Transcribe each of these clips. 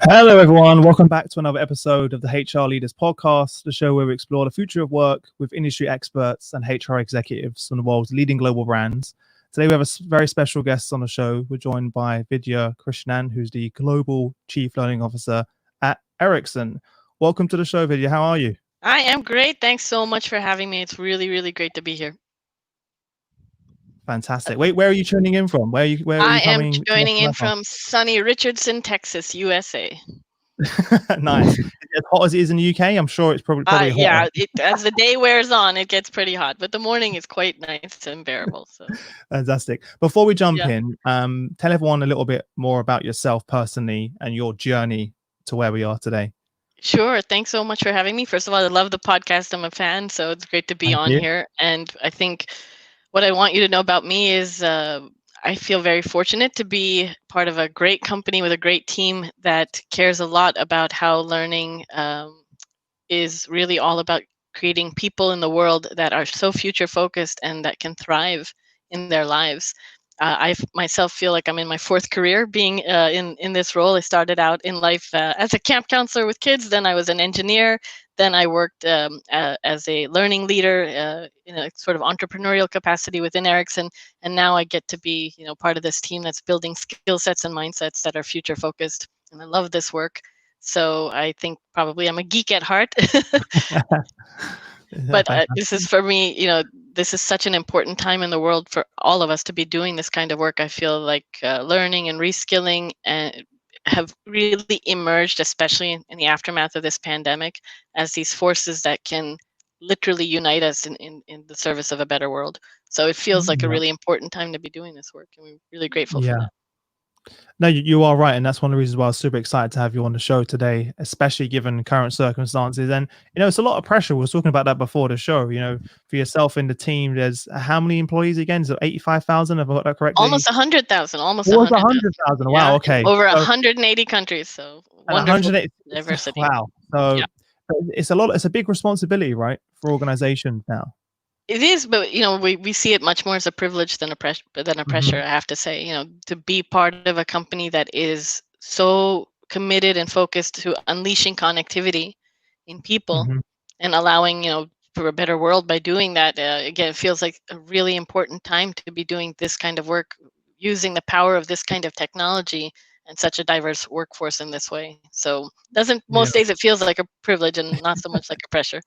Hello, everyone. Welcome back to another episode of the HR Leaders Podcast, the show where we explore the future of work with industry experts and HR executives from the world's leading global brands. Today, we have a very special guest on the show. We're joined by Vidya Krishnan, who's the Global Chief Learning Officer at Ericsson. Welcome to the show, Vidya. How are you? I am great. Thanks so much for having me. It's really, really great to be here. Fantastic. Wait, where are you tuning in from? Where are I you am coming to us joining in from? from sunny Richardson, Texas, USA. Nice. As hot as it is in the UK, I'm sure it's probably hotter. Yeah, as the day wears on, it gets pretty hot, but the morning is quite nice and bearable. So, Fantastic. Before we jump yeah, in, tell everyone a little bit more about yourself personally and your journey to where we are today. sure. Thanks so much for having me. First of all, I love the podcast. I'm a fan, so it's great to be Thank on you. here. And I think what I want you to know about me is I feel very fortunate to be part of a great company with a great team that cares a lot about how learning is really all about creating people in the world that are so future focused and that can thrive in their lives. I myself feel like I'm in my fourth career being in this role. I started out in life as a camp counselor with kids. Then I was an engineer. Then I worked as a learning leader in a sort of entrepreneurial capacity within Ericsson. And now I get to be, part of this team that's building skill sets and mindsets that are future focused. And I love this work. So I think probably I'm a geek at heart. Yeah, But fantastic. this is for me, this is such an important time in the world for all of us to be doing this kind of work. I feel like learning and reskilling have really emerged, especially in the aftermath of this pandemic, as these forces that can literally unite us in the service of a better world. So it feels like a Yeah. really important time to be doing this work, and we're really grateful for Yeah. that. No, you are right, and that's one of the reasons why I was super excited to have you on the show today, especially given current circumstances. And it's a lot of pressure. We were talking about that before the show. For yourself in the team, there's how many employees again? Is it 85,000? Have I got that correctly? Almost 100,000, almost Almost 100,000. 100,000. Wow. Yeah, in Okay. over So 180 countries. So and wonderful 180. diversity. Wow. Yeah. So it's a lot. It's a big responsibility, right, for organizations now. It is, but we see it much more as a privilege than a pressure. Hmm. I have to say, to be part of a company that is so committed and focused to unleashing connectivity in people Hmm. and allowing for a better world by doing that. Again, it feels like a really important time to be doing this kind of work, using the power of this kind of technology and such a diverse workforce in this way. So, doesn't Yeah. most days it feels like a privilege and not so much like a pressure.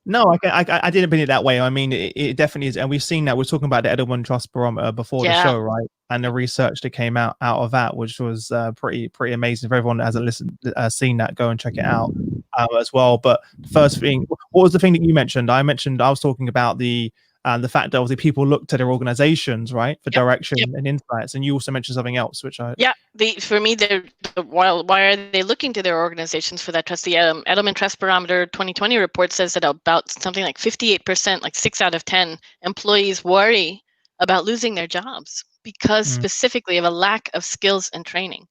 No, I didn't put it that way. I mean, it definitely is, and we've seen that. We're talking about the Edelman Trust Barometer before the Yeah. show, right? And the research that came out of that, which was pretty amazing. For everyone that hasn't seen that, go and check it out as well. But the first thing, what was the thing that you mentioned? I was talking about the fact that obviously people look to their organizations, right, for Yep. direction Yep. and insights. And you also mentioned something else, which I Yeah, for me, why are they looking to their organizations for that trust? The Edelman Trust Barometer 2020 report says that about something like 58%, like 6 out of 10 employees worry about losing their jobs because mm, specifically of a lack of skills and training.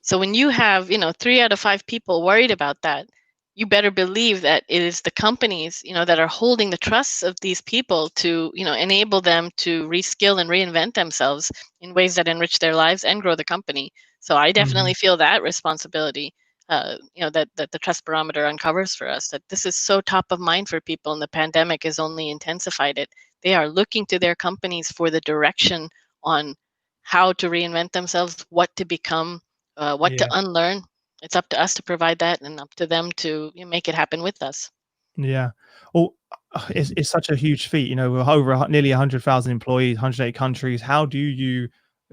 So when you have, 3 out of 5 people worried about that, you better believe that it is the companies, that are holding the trusts of these people to, enable them to reskill and reinvent themselves in ways that enrich their lives and grow the company. So I mhm, definitely feel that responsibility, that the trust barometer uncovers for us, that this is so top of mind for people, and the pandemic has only intensified it. They are looking to their companies for the direction on how to reinvent themselves, what to become, what to yeah. unlearn. It's up to us to provide that and up to them to make it happen with us. Yeah. Well, it's such a huge feat, with over nearly 100,000 employees, 108 countries. How do you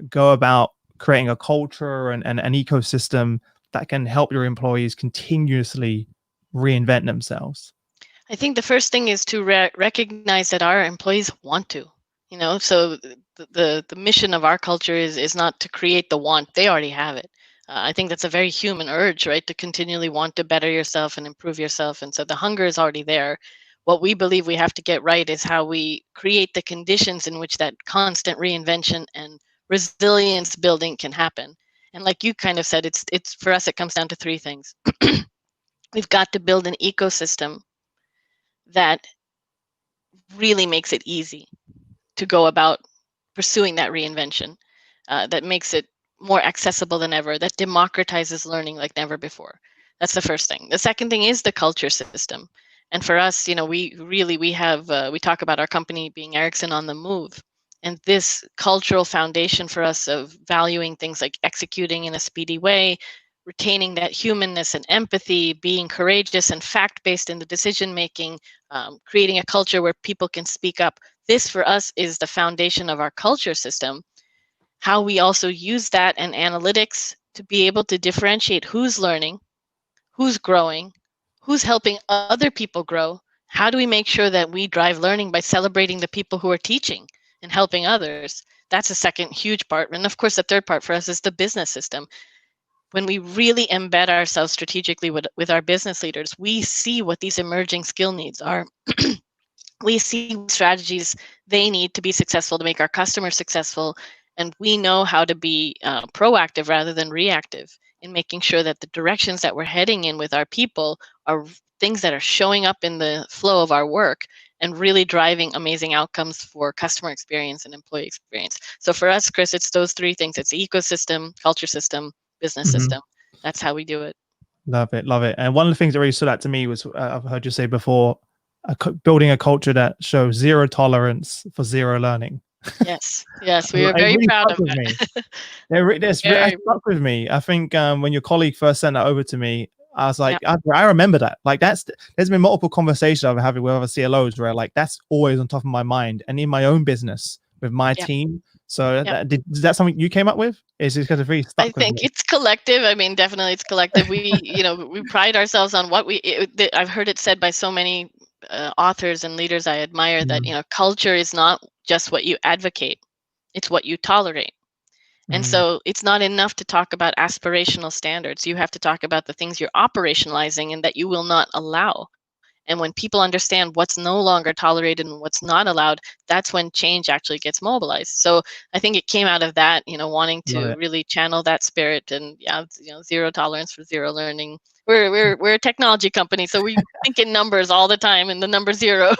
go about creating a culture and an ecosystem that can help your employees continuously reinvent themselves? I think the first thing is to recognize that our employees want to. So the mission of our culture is not to create the want; they already have it. I think that's a very human urge, right? To continually want to better yourself and improve yourself, and so the hunger is already there. What we believe we have to get right is how we create the conditions in which that constant reinvention and resilience building can happen. And like you kind of said, it's for us it comes down to three things. We've got to build an ecosystem that really makes it easy to go about pursuing that reinvention, that makes it more accessible than ever, that democratizes learning like never before. That's the first thing. The second thing is the culture system. And for us, we talk about our company being Ericsson on the move. And this cultural foundation for us of valuing things like executing in a speedy way, retaining that humanness and empathy, being courageous and fact-based in the decision making, creating a culture where people can speak up. This for us is the foundation of our culture system. How we also use that and analytics to be able to differentiate who's learning, who's growing, who's helping other people grow. How do we make sure that we drive learning by celebrating the people who are teaching and helping others? That's a second huge part. And of course, the third part for us is the business system. When we really embed ourselves strategically with our business leaders, we see what these emerging skill needs are. We see strategies they need to be successful, to make our customers successful, and we know how to be proactive rather than reactive in making sure that the directions that we're heading in with our people are things that are showing up in the flow of our work and really driving amazing outcomes for customer experience and employee experience. So for us, Chris, it's those three things. It's the ecosystem, culture system, business system. That's how we do it. Love it. Love it. And one of the things that really stood out to me was, I've heard you say before, building a culture that shows zero tolerance for zero learning. Yes, we are very really proud of that. It stuck with me. I think when your colleague first sent that over to me, I was like, I remember that. Like there's been multiple conversations I've been having with other CLOs where like that's always on top of my mind, and in my own business with my team. So is that something you came up with? Is it kind of really stuck? I think it's collective. I mean, definitely it's collective. We, we pride ourselves on what I've heard it said by so many authors and leaders I admire that, culture is not just what you advocate, it's what you tolerate. And so it's not enough to talk about aspirational standards. You have to talk about the things you're operationalizing and that you will not allow. And when people understand what's no longer tolerated and what's not allowed, that's when change actually gets mobilized. So I think it came out of that, wanting to really channel that spirit and zero tolerance for zero learning. We're a technology company, so we think in numbers all the time, and the number zero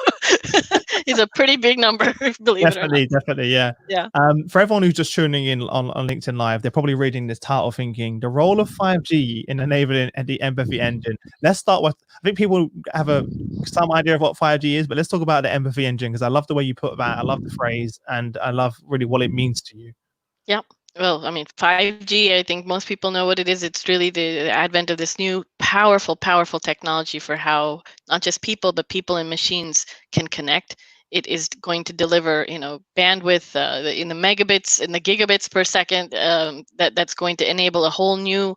is a pretty big number, believe it or not. Definitely, yeah. For everyone who's just tuning in on LinkedIn Live, they're probably reading this title thinking, the role of 5G in enabling the empathy engine. Let's start with, I think people have some idea of what 5G is, but let's talk about the empathy engine, because I love the way you put that. I love the phrase, and I love really what it means to you. Yep. Well, I mean, 5G, I think most people know what it is. It's really the advent of this new powerful technology for how not just people, but people and machines can connect. It is going to deliver, bandwidth in the megabits, in the gigabits per second. That's going to enable a whole new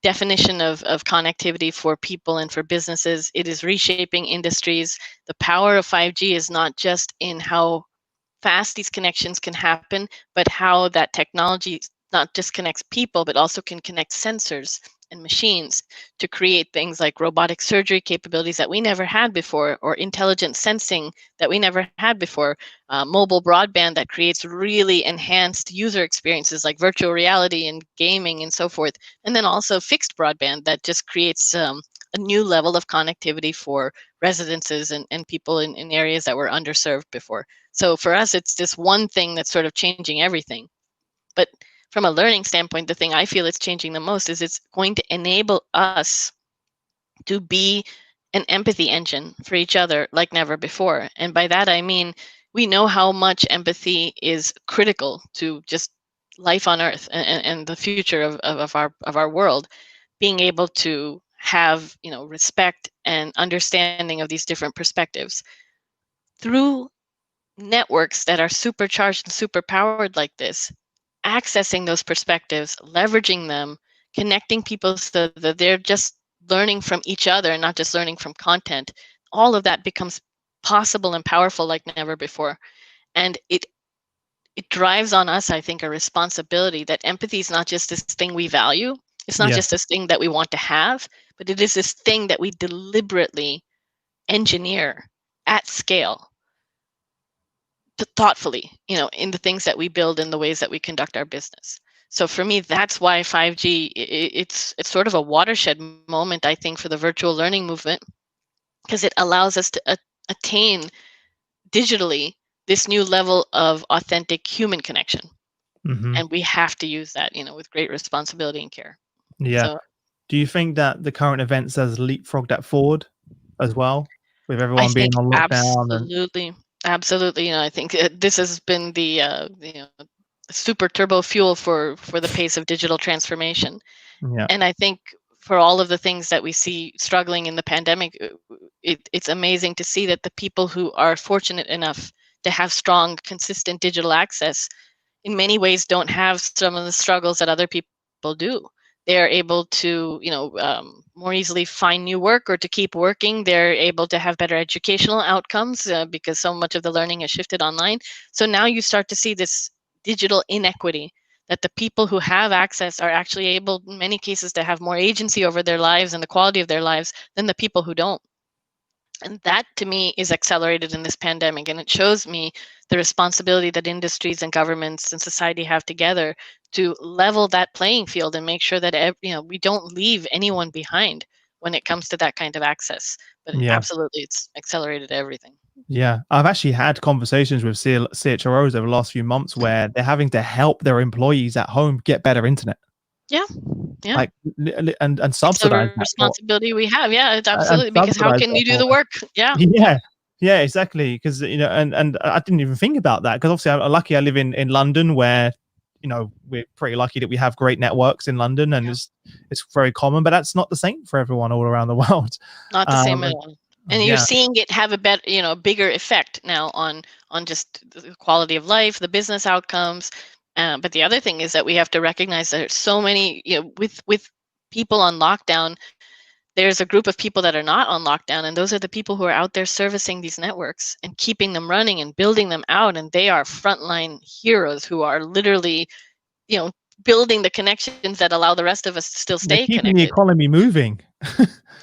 definition of connectivity for people and for businesses. It is reshaping industries. The power of 5G is not just in how fast these connections can happen, but how that technology not just connects people, but also can connect sensors and machines to create things like robotic surgery capabilities that we never had before, or intelligent sensing that we never had before, mobile broadband that creates really enhanced user experiences like virtual reality and gaming and so forth, and then also fixed broadband that just creates a new level of connectivity for residences and people in areas that were underserved before. So for us, it's this one thing that's sort of changing everything. But from a learning standpoint, the thing I feel it's changing the most is it's going to enable us to be an empathy engine for each other like never before. And by that, I mean, we know how much empathy is critical to just life on Earth and the future of our world. Being able to have, respect and understanding of these different perspectives through networks that are supercharged and superpowered like this, accessing those perspectives, leveraging them, connecting people so that they're just learning from each other and not just learning from content. All of that becomes possible and powerful like never before. And it drives on us, I think, a responsibility that empathy is not just this thing we value. It's not just this thing that we want to have, but it is this thing that we deliberately engineer at scale, thoughtfully, in the things that we build and the ways that we conduct our business. So for me, that's why 5G, it's sort of a watershed moment, I think, for the virtual learning movement, because it allows us to attain digitally this new level of authentic human connection. Hmm. And we have to use that, with great responsibility and care. Yeah. So Do you think that the current events has leapfrogged that forward as well, with I everyone being think on lockdown and absolutely, absolutely. I think this has been the super turbo fuel for the pace of digital transformation. yeah, And I think for all of the things that we see struggling in the pandemic, it's amazing to see that the people who are fortunate enough to have strong, consistent digital access in many ways don't have some of the struggles that other people do. They are able to, more easily find new work or to keep working. They're able to have better educational outcomes because so much of the learning has shifted online. So now you start to see this digital inequity, that the people who have access are actually able, in many cases, to have more agency over their lives and the quality of their lives than the people who don't. And that to me is accelerated in this pandemic. And it shows me the responsibility that industries and governments and society have together to level that playing field and make sure that we don't leave anyone behind when it comes to that kind of access. But yeah, absolutely, it's accelerated everything. yeah. I've actually had conversations with CHROs over the last few months where they're having to help their employees at home get better internet, Yeah, yeah. like and It's subsidize a that for responsibility we have. Yeah, it's and absolutely, because how subsidize can that you do for the work? Yeah, yeah, yeah. Yeah, exactly. Because and I didn't even think about that. Because obviously, I'm lucky I live in London, where we're pretty lucky that we have great networks in London, and yeah. it's very common. But that's not the same for everyone all around the world. Not the same at And all. And you're yeah, seeing it have a better, bigger effect now on just the quality of life, the business outcomes. But the other thing is that we have to recognize that there's so many, with people on lockdown, there's a group of people that are not on lockdown, and those are the people who are out there servicing these networks and keeping them running and building them out. And they are frontline heroes who are literally, you know, building the connections that allow the rest of us to still they're stay keeping the connected economy moving.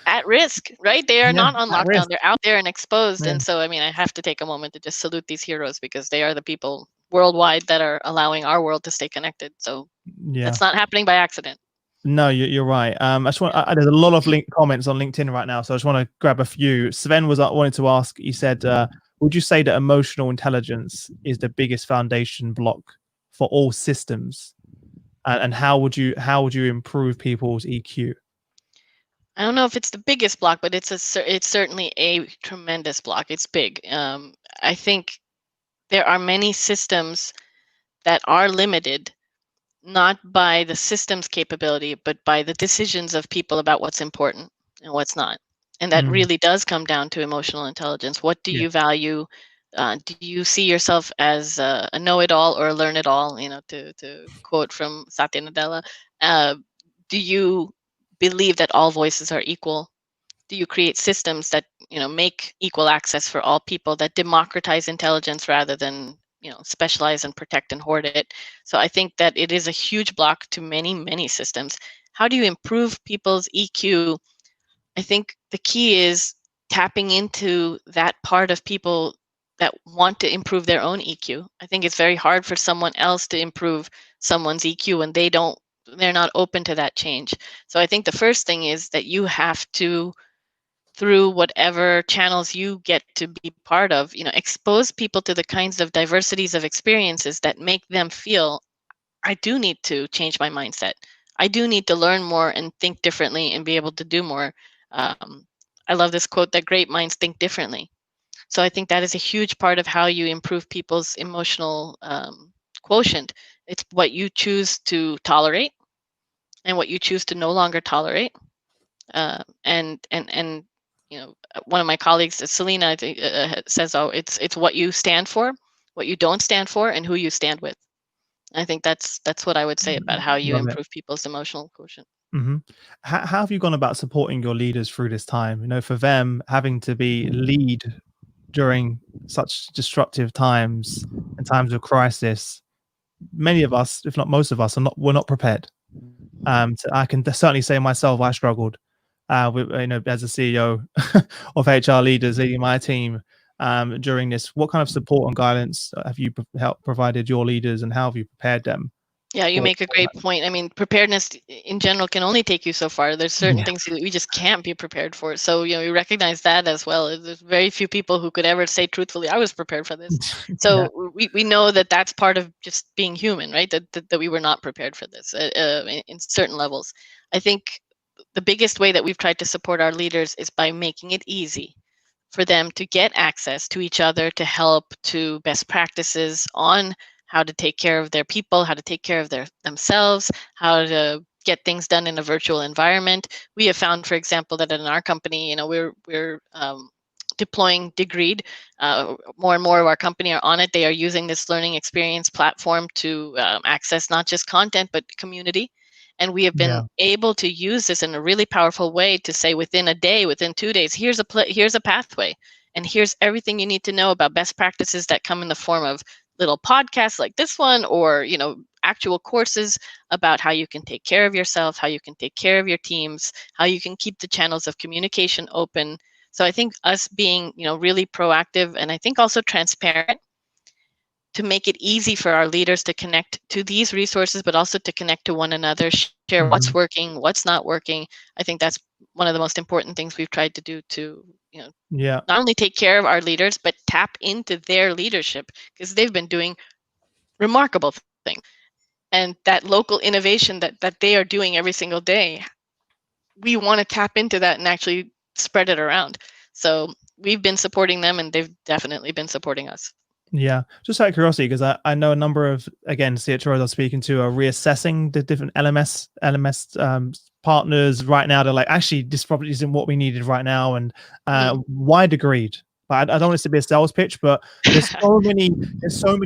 at risk, right? They are Yeah, not on at lockdown. risk. They're out there and exposed. Yeah, And so, I mean, I have to take a moment to just salute these heroes, because they are the people worldwide that are allowing our world to stay connected. So yeah. that's not happening by accident. No, you're right. I just want. There's a lot of comments on LinkedIn right now, so I just want to grab a few. Sven was wanted to ask. He said, "Would you say that emotional intelligence is the biggest foundation block for all systems, and how would you improve people's EQ?" I don't know if it's the biggest block, but it's certainly a tremendous block. It's big. I think there are many systems that are limited not by the system's capability, but by the decisions of people about what's important and what's not. And that Mm, really does come down to emotional intelligence. What do yeah, you value? Do you see yourself as a know-it-all or a learn-it-all? To quote from Satya Nadella, uh, do you believe that all voices are equal? Do you create systems that make equal access for all people, that democratize intelligence rather than specialize and protect and hoard it? So I think that it is a huge block to many systems. How do you improve people's EQ? I think the key is tapping into that part of people that want to improve their own EQ. I think it's very hard for someone else to improve someone's EQ when they're not open to that change. So I think the first thing is that you have to, through whatever channels you get to be part of, expose people to the kinds of diversities of experiences that make them feel, I do need to change my mindset. I do need to learn more and think differently and be able to do more. Um, I love this quote that great minds think differently. So I think that is a huge part of how you improve people's emotional quotient. It's what you choose to tolerate and what you choose to no longer tolerate. And one of my colleagues, Selena, I think, says, "Oh, it's what you stand for, what you don't stand for, and who you stand with." I think that's what I would say about how you love it. improve people's emotional quotient. Hmm. How have you gone about supporting your leaders through this time? For them having to be lead during such disruptive times and times of crisis, many of us, if not most of us, we're not prepared. I can certainly say myself, I struggled with, as a CEO of HR leaders leading my team during this. What kind of support and guidance have you helped provided your leaders, and how have you prepared them? Yeah, you make a great point. I mean, preparedness in general can only take you so far. There's certain things that we just can't be prepared for. So, we recognize that as well. There's very few people who could ever say truthfully, I was prepared for this. So we know that that's part of just being human, right? That we were not prepared for this in certain levels. I think the biggest way that we've tried to support our leaders is by making it easy for them to get access to each other, to help, to best practices on how to take care of their people, how to take care of themselves, how to get things done in a virtual environment. We have found, for example, that in our company, we're deploying Degreed. More and more of our company are on it. They are using this learning experience platform to access not just content, but community. And we have been able to use this in a really powerful way to say within a day, within 2 days, here's a pathway, and here's everything you need to know about best practices that come in the form of little podcasts like this one, or actual courses about how you can take care of yourself, how you can take care of your teams, how you can keep the channels of communication open. So I think us being really proactive, and I think also transparent, to make it easy for our leaders to connect to these resources, but also to connect to one another, share what's working, what's not working. I think that's one of the most important things we've tried to do to, not only take care of our leaders, but tap into their leadership, because they've been doing remarkable things. And that local innovation that they are doing every single day, we want to tap into that and actually spread it around. So we've been supporting them, and they've definitely been supporting us. Yeah, just out of curiosity, because I know a number of, again, CHROs I'm speaking to are reassessing the different LMS partners right now. They're like, actually, this probably isn't what we needed right now. And why Degreed? I don't want this to be a sales pitch, but there's so many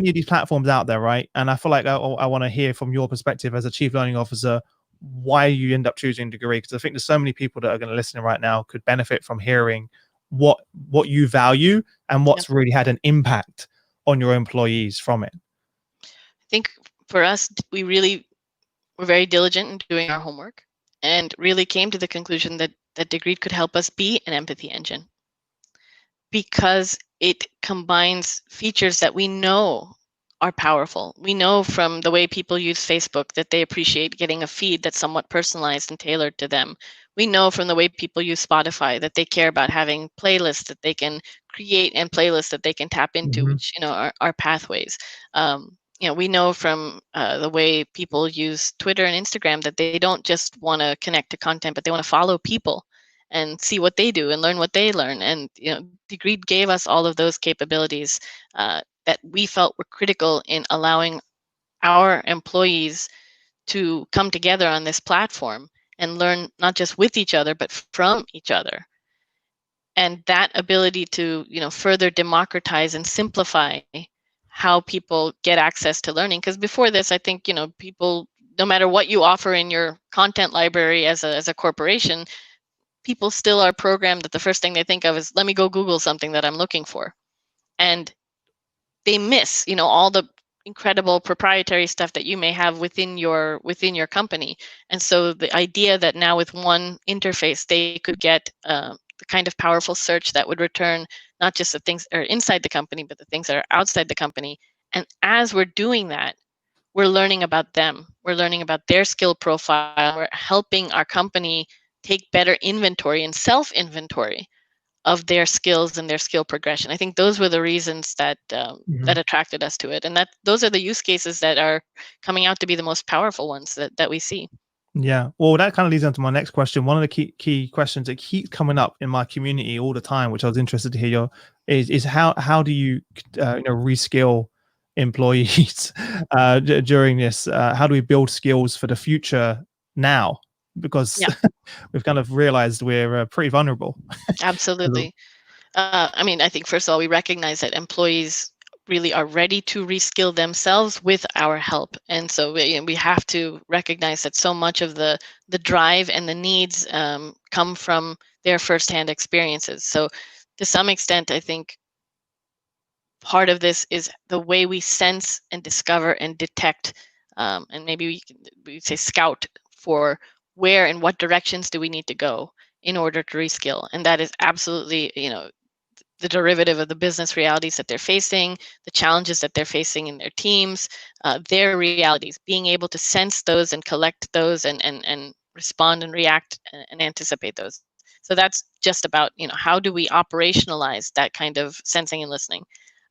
of these platforms out there, right? And I feel like I want to hear from your perspective as a chief learning officer why you end up choosing Degreed, because I think there's so many people that are going to listen right now could benefit from hearing what you value and what's really had an impact on your employees from it. I think for us, we really were very diligent in doing our homework, and really came to the conclusion that Degreed could help us be an empathy engine, because it combines features that we know are powerful. We know from the way people use Facebook that they appreciate getting a feed that's somewhat personalized and tailored to them. We know from the way people use Spotify that they care about having playlists that they can create, and playlists that they can tap into, which are pathways. We know from the way people use Twitter and Instagram that they don't just want to connect to content, but they want to follow people and see what they do and learn what they learn. And Degreed gave us all of those capabilities that we felt were critical in allowing our employees to come together on this platform and learn not just with each other, but from each other. And that ability to further democratize and simplify how people get access to learning. Because before this, I think people, no matter what you offer in your content library as a corporation, people still are programmed that the first thing they think of is, let me go Google something that I'm looking for. And they miss, all the incredible proprietary stuff that you may have within your company. And so the idea that now with one interface, they could get the kind of powerful search that would return not just the things that are inside the company, but the things that are outside the company. And as we're doing that, we're learning about them. We're learning about their skill profile. We're helping our company take better inventory and self-inventory of their skills and their skill progression. I think those were the reasons that that attracted us to it, and that those are the use cases that are coming out to be the most powerful ones that we see. Yeah, well, that kind of leads on to my next question. One of the key questions that keeps coming up in my community all the time, which I was interested to hear is how do you reskill employees during this? How do we build skills for the future now? Because we've kind of realized we're pretty vulnerable. Absolutely. I think first of all, we recognize that employees really are ready to reskill themselves with our help. And so we have to recognize that so much of the drive and the needs come from their firsthand experiences. So to some extent, I think part of this is the way we sense and discover and detect, and maybe we say scout for where and what directions do we need to go in order to reskill. And that is absolutely, the derivative of the business realities that they're facing, the challenges that they're facing in their teams, their realities, being able to sense those and collect those and respond and react and anticipate those. So that's just about, how do we operationalize that kind of sensing and listening.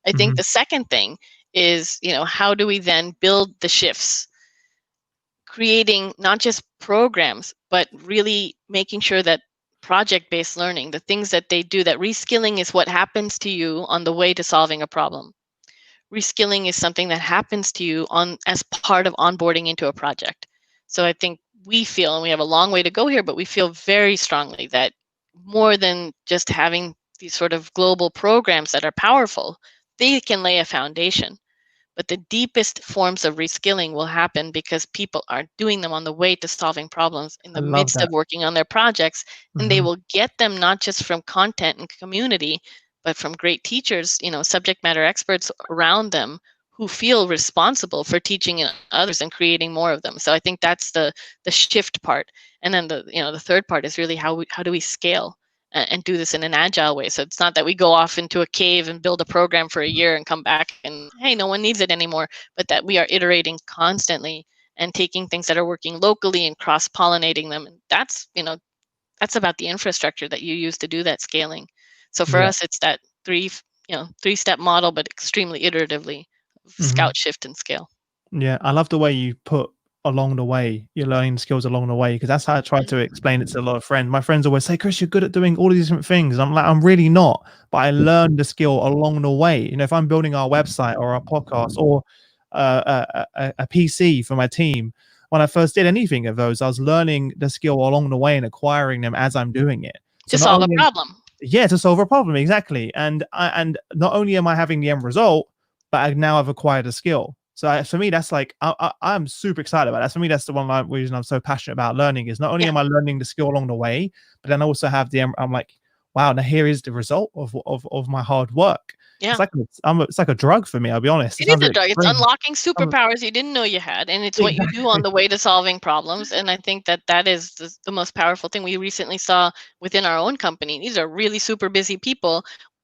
I think Hmm. the second thing is, how do we then build the shifts, creating not just programs, but really making sure that project-based learning, the things that they do, that reskilling is what happens to you on the way to solving a problem. Reskilling is something that happens to you on as part of onboarding into a project. So I think we feel, and we have a long way to go here, but we feel very strongly that more than just having these sort of global programs that are powerful, they can lay a foundation. But the deepest forms of reskilling will happen because people are doing them on the way to solving problems in I the love midst that. of working on their projects. And they Hmm. will get them not just from content and community, but from great teachers, subject matter experts around them who feel responsible for teaching others and creating more of them. So I think that's the shift part. And then the third part is really how do we scale and do this in an agile way. So it's not that we go off into a cave and build a program for a year and come back and, hey, no one needs it anymore, but that we are iterating constantly and taking things that are working locally and cross-pollinating them. And that's about the infrastructure that you use to do that scaling. So for Yeah. us, it's that three-step model, but extremely iteratively Hmm. scout, shift, and scale. Yeah, I love the way you put along the way, you're learning skills along the way, because that's how I try to explain it to a lot of friends. My friends always say, Chris, you're good at doing all these different things. I'm like, I'm really not, but I learned the skill along the way. If I'm building our website or our podcast or a PC for my team, when I first did anything of those, I was learning the skill along the way and acquiring them as I'm doing it. So To not solve a only, problem. yeah, to solve a problem, exactly. And not only am I having the end result, but now I've acquired a skill. So for me, that's like I'm super excited about that. For me, that's the one reason I'm so passionate about learning, is not only Yeah. am I learning the skill along the way, but then I also have I'm like, wow, now here is the result of my hard work. It's Yeah. like it's like a drug for me. I'll be honest. It It is sounds a really drug. It's extreme. unlocking Um, superpowers you didn't know you had, and it's what you do on exactly. the way to solving problems. And I think that is the most powerful thing we recently saw within our own company. These are really super busy people.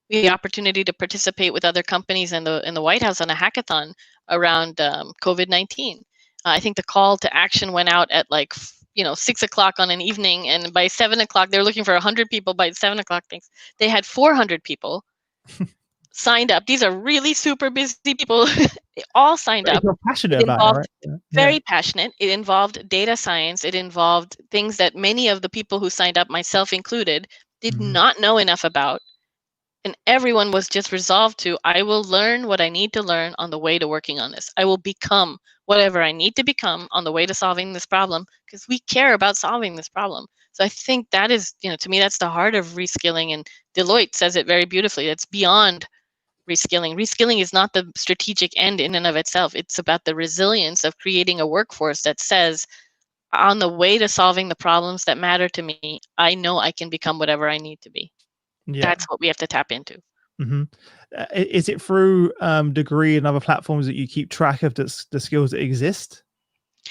We had the opportunity to participate with other companies in the White House on a hackathon around COVID-19. I think the call to action went out at 6 o'clock on an evening, and by 7 o'clock they were looking for 100 people. By 7 o'clock, things they had 400 people signed up. These are really super busy people. They all signed But if up. you're passionate It about it, right? involved Yeah. very passionate. It involved data science. It involved things that many of the people who signed up, myself included, did Hmm. not know enough about. And everyone was just resolved to, I will learn what I need to learn on the way to working on this. I will become whatever I need to become on the way to solving this problem, because we care about solving this problem. So I think that is, to me, that's the heart of reskilling. And Deloitte says it very beautifully. It's beyond reskilling. Reskilling is not the strategic end in and of itself. It's about the resilience of creating a workforce that says, on the way to solving the problems that matter to me, I know I can become whatever I need to be. Yeah. That's what we have to tap into. Hmm. Is it through Degree and other platforms that you keep track of the skills that exist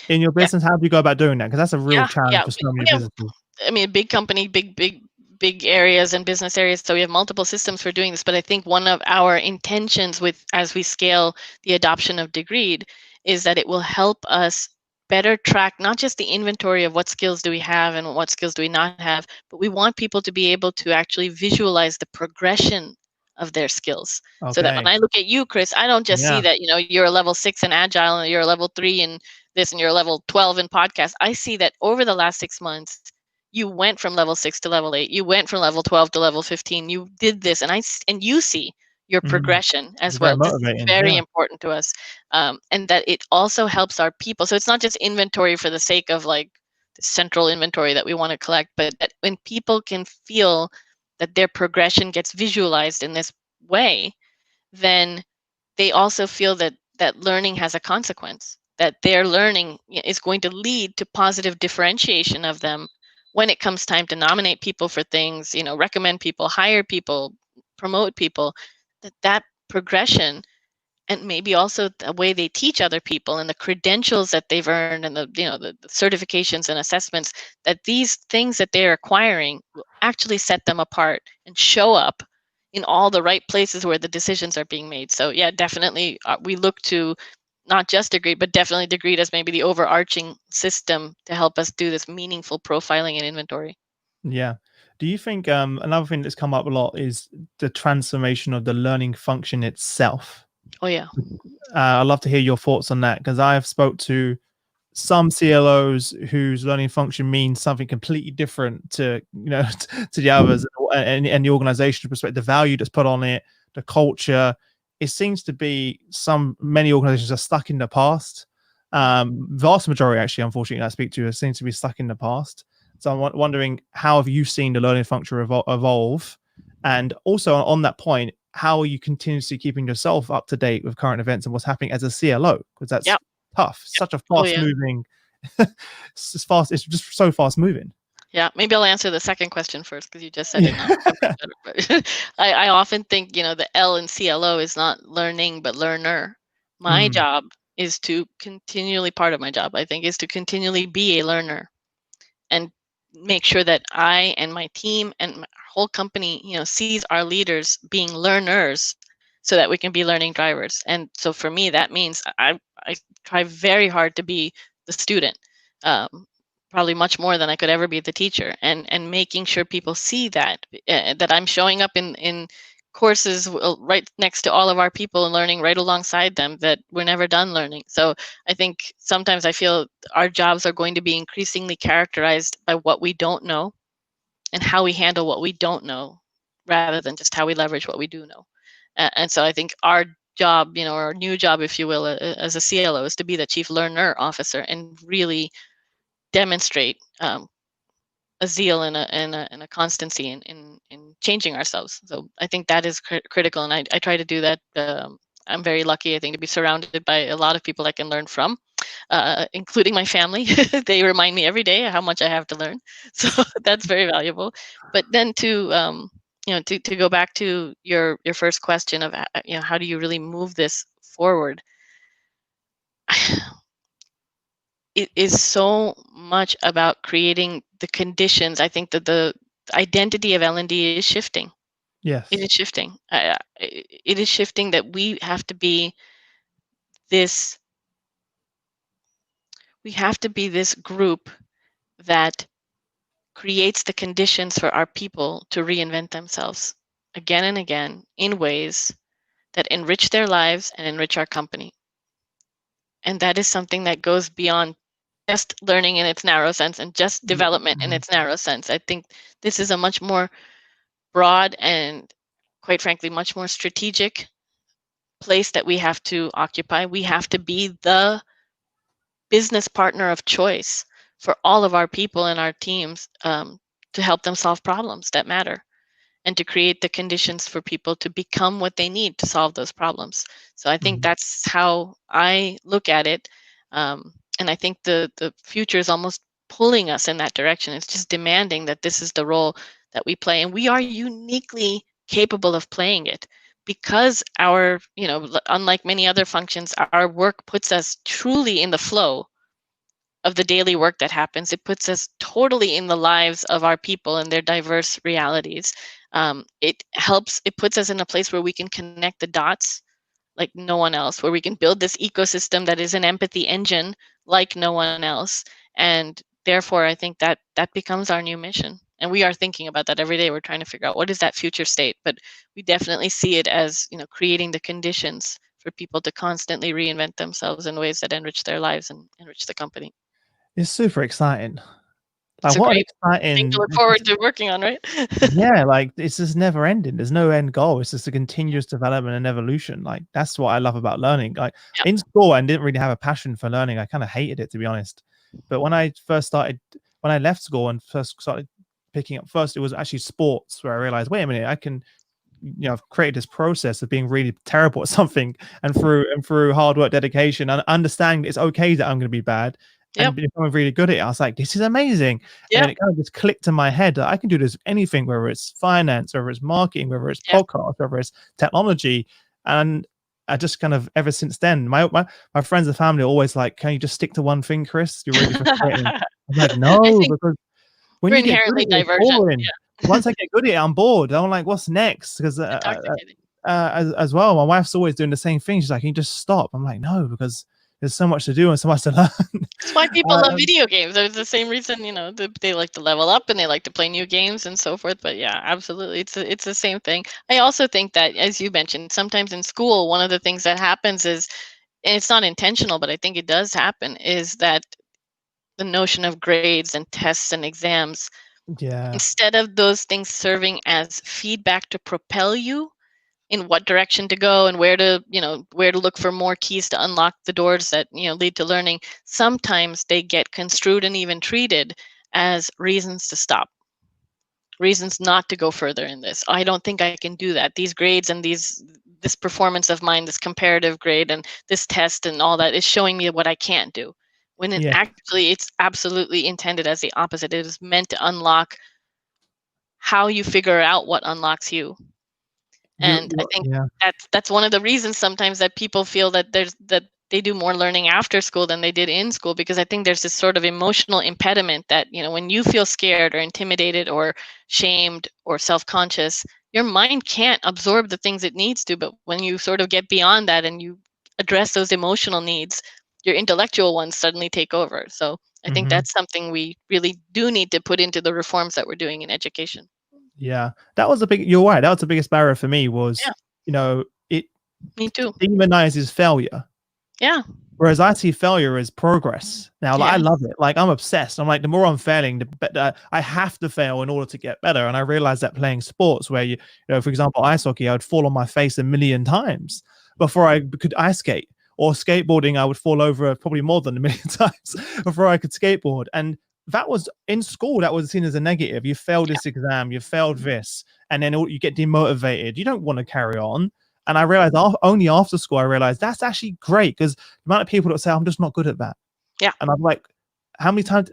in your Yeah, business? How do you go about doing that? Because that's a real yeah, challenge yeah. for so We many have, businesses. I mean, a big company, big areas and business areas. So we have multiple systems for doing this. But I think one of our intentions with as we scale the adoption of Degreed is that it will help us better track not just the inventory of what skills do we have and what skills do we not have, but we want people to be able to actually visualize the progression of their skills. So that when Okay. I look at you, Chris, I don't just see Yeah. that, you're a level 6 in agile and you're a level 3 in this and you're a level 12 in podcast. I see that over the last 6 months, you went from level 6 to level 8. You went from level 12 to level 15. You did this, and you see your Mhm. progression It's as very well. This is motivating. very Yeah. important to us, and that it also helps our people. So it's not just inventory for the sake of like the central inventory that we want to collect, but that when people can feel that their progression gets visualized in this way, then they also feel that learning has a consequence, that their learning is going to lead to positive differentiation of them when it comes time to nominate people for things, recommend people, hire people, promote people, that progression, and maybe also the way they teach other people and the credentials that they've earned and the certifications and assessments, that these things that they're acquiring will actually set them apart and show up in all the right places where the decisions are being made. So yeah, definitely we look to not just Degreed, but definitely Degreed as maybe the overarching system to help us do this meaningful profiling and inventory. Yeah. Do you think another thing that's come up a lot is the transformation of the learning function itself? Oh yeah. I'd love to hear your thoughts on that, because I have spoke to some CLOs whose learning function means something completely different to to the others, and the organizational perspective, the value that's put on it, the culture. It seems to be many organizations are stuck in the past. Vast majority, actually, unfortunately, I speak to, seems to be stuck in the past. So I'm wondering, how have you seen the learning function evolve? And also on that point, how are you continuously keeping yourself up to date with current events and what's happening as a CLO? Because that's Yep. tough. Yep. Such a Oh fast yeah. moving, it's fast. It's just so fast moving. Yeah, maybe I'll answer the second question first because you just said it. And I'll jump in better. But I often think, the L in CLO is not learning, but learner. My Mm, job is to continually, part of my job, I think, is to continually be a learner and make sure that I and my team and my whole company, sees our leaders being learners so that we can be learning drivers. And so for me, that means I try very hard to be the student, um, probably much more than I could ever be the teacher, and making sure people see that I'm showing up in courses right next to all of our people and learning right alongside them, that we're never done learning. So I think sometimes I feel our jobs are going to be increasingly characterized by what we don't know and how we handle what we don't know, rather than just how we leverage what we do know. And so I think our job, our new job, if you will, as a CLO, is to be the chief learner officer and really demonstrate a zeal and a constancy in changing ourselves. So I think that is critical, and I try to do that. I'm very lucky, I think, to be surrounded by a lot of people I can learn from, including my family. They remind me every day how much I have to learn, so that's very valuable. But then to go back to your first question of how do you really move this forward. It is so much about creating the conditions. I think that the identity of L&D is shifting. It yes. is shifting. It is shifting that this we have to be this group that creates the conditions for our people to reinvent themselves again and again in ways that enrich their lives and enrich our company. And that is something that goes beyond just learning in its narrow sense and just development in Mhm. its narrow sense. I think this is a much more broad and, quite frankly, much more strategic place that we have to occupy. We have to be the business partner of choice for all of our people and our teams, to help them solve problems that matter, and to create the conditions for people to become what they need to solve those problems. So I think Mhm. that's how I look at it. And I think the future is almost pulling us in that direction. It's just demanding that this is the role that we play. And we are uniquely capable of playing it because unlike many other functions, our work puts us truly in the flow of the daily work that happens. It puts us totally in the lives of our people and their diverse realities. It puts us in a place where we can connect the dots like no one else, where we can build this ecosystem that is an empathy engine like no one else. And therefore, I think that becomes our new mission. And we are thinking about that every day. We're trying to figure out what is that future state, but we definitely see it as, creating the conditions for people to constantly reinvent themselves in ways that enrich their lives and enrich the company. It's super exciting. It's Like, a what an great thing to exciting, look forward to working on, right? yeah, like, it's just never ending. There's no end goal. It's just a continuous development and evolution. Like, that's what I love about learning. Like, Yeah. in school, I didn't really have a passion for learning. I kind of hated it, to be honest. But when I left school and first started picking up, first it was actually sports, where I realized, wait a minute, I can, I've created this process of being really terrible at something, and through hard work, dedication, and understanding it's okay that I'm going to be bad and Yep. becoming really good at it. I was like, this is amazing. And then Yep. it kind of just clicked in my head that I can do this with anything, whether it's finance, whether it's marketing, whether it's Yep. podcast, whether it's technology. And I just kind of, ever since then, my friends and family are always like, can you just stick to one thing, Chris? You're really frustrating. I'm like, I no, think because when we're you get good inherently at it, it's divergent. boring. once I get good at it, I'm bored. I'm like, what's next? Because Intoxicating. as well, my wife's always doing the same thing. She's like, can you just stop? I'm like, no, because there's so much to do and so much to learn. That's why people love um, video games. It's the same reason, they like to level up and they like to play new games and so forth. But yeah, absolutely, it's the same thing. I also think that, as you mentioned, sometimes in school, one of the things that happens is, and it's not intentional, but I think it does happen, is that the notion of grades and tests and exams, yeah, instead of those things serving as feedback to propel you in what direction to go and where to look for more keys to unlock the doors that lead to learning, sometimes they get construed and even treated as reasons to stop, reasons not to go further in this. I don't think I can do that. These grades and this performance of mine, this comparative grade and this test and all that is showing me what I can't do, when yeah, it's absolutely intended as the opposite. It is meant to unlock how you figure out what unlocks you. And I think yeah, that's one of the reasons sometimes that people feel that they do more learning after school than they did in school, because I think there's this sort of emotional impediment that, when you feel scared or intimidated or shamed or self-conscious, your mind can't absorb the things it needs to. But when you sort of get beyond that and you address those emotional needs, your intellectual ones suddenly take over. So I think hmm that's something we really do need to put into the reforms that we're doing in education. yeah. That was a big. You're right. That was the biggest barrier for me. Was Yeah, it me too. demonizes failure. Yeah, Whereas I see failure as progress. Now, like, I yeah, love it. Like, I'm obsessed. I'm like, the more I'm failing, the better. I have to fail in order to get better. And I realized that playing sports, where for example, ice hockey, I would fall on my face a million times before I could ice skate. Or skateboarding, I would fall over probably more than a million times before I could skateboard. And that was in school. That was seen as a negative. You failed yeah. this exam. You failed this, and then you get demotivated. You don't want to carry on. And I realized only after school, I realized that's actually great, because the amount of people that say, I'm just not good at that. Yeah. And I'm like, how many times,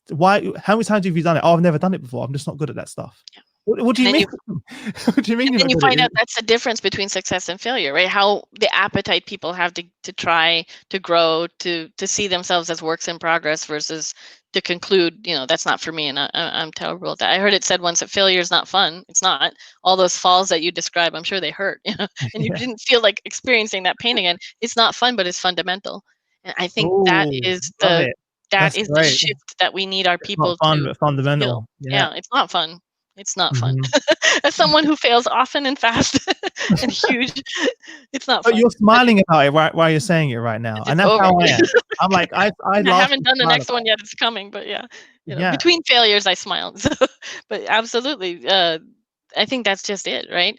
how many times have you done it? Oh, I've never done it before. I'm just not good at that stuff. Yeah. What do And you then mean? you What do you mean and you're then not you good at find it? out that's the difference between success and failure, right? How the appetite people have to try to grow, to see themselves as works in progress versus to conclude, that's not for me and I'm terrible at that. I heard it said once that failure is not fun. It's not. All those falls that you describe, I'm sure they hurt, and you Yeah. didn't feel like experiencing that pain again. It's not fun, but it's fundamental. And I think that Oh, is love the it. that That's is the great. shift that we need our It's not people fun, to but feel. fundamental. Yeah. Yeah, it's not fun. It's not fun. Mhm. As someone who fails often and fast and huge, it's not But fun. you're But smiling about it right while you're saying it right now, and it's that's over. how I am. I'm like, I I laugh haven't and done the smile next about one yet. It's coming, but yeah, it. Yeah. between failures, I smile. So, but absolutely, I think that's just it, right?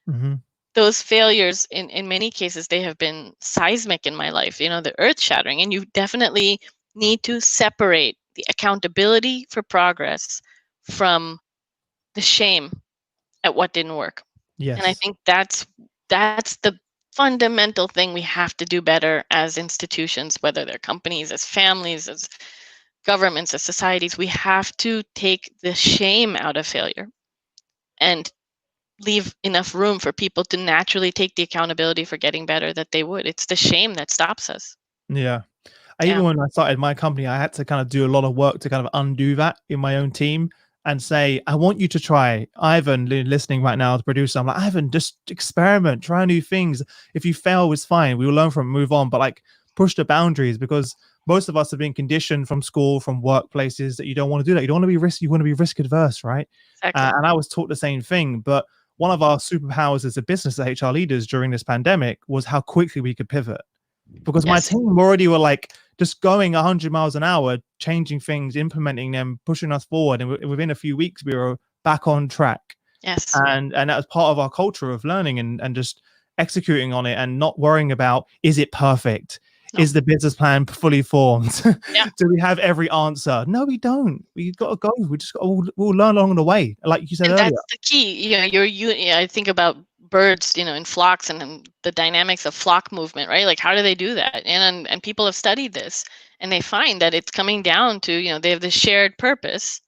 Mhm. Those failures, in many cases, they have been seismic in my life. The earth shattering, and you definitely need to separate the accountability for progress from the shame at what didn't work. And I Yes. think that's the fundamental thing we have to do better as institutions, whether they're companies, as families, as governments, as societies. We have to take the shame out of failure and leave enough room for people to naturally take the accountability for getting better that they would. It's the shame that stops us. Yeah. Yeah. Even when I started my company, I had to kind of do a lot of work to kind of undo that in my own team and say, I want you to try. Ivan, listening right now, the producer, I'm like, Ivan, just experiment, try new things. If you fail, it's fine. We will learn from it, move on. But like, push the boundaries, because most of us have been conditioned from school, from workplaces, that you don't want to do that. You don't want to be risk. You want to be risk adverse, right? Exactly. And I was taught the same thing. But one of our superpowers as a business, as HR leaders during this pandemic, was how quickly we could pivot, because my Yes. team already were like just going 100 miles an hour, changing things, implementing them, pushing us forward, and within a few weeks we were back on track. Yes. And that was part of our culture of learning and just executing on it, and not worrying about, is it perfect, No. is the business plan fully formed, Yeah. do we have every answer? No, we don't. We got to go. We just got we'll learn along the way, like you said And earlier. that's the key. I think about birds, in flocks and the dynamics of flock movement, right? Like, how do they do that? And people have studied this, and they find that it's coming down to, they have this shared purpose.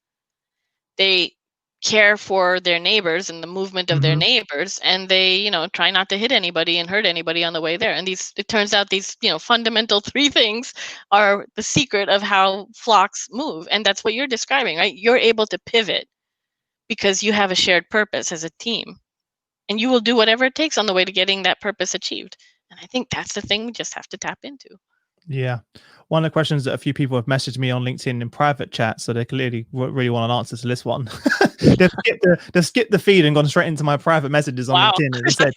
They care for their neighbors and the movement of their Hmm. neighbors, and they, try not to hit anybody and hurt anybody on the way there. And it turns out these, fundamental three things are the secret of how flocks move. And that's what you're describing, right? You're able to pivot because you have a shared purpose as a team, and you will do whatever it takes on the way to getting that purpose achieved. And I think that's the thing we just have to tap into. Yeah. One of the questions that a few people have messaged me on LinkedIn in private chat, so they clearly really want an answer to this one. they've skipped the feed and gone straight into my private messages on Wow. LinkedIn. And they said,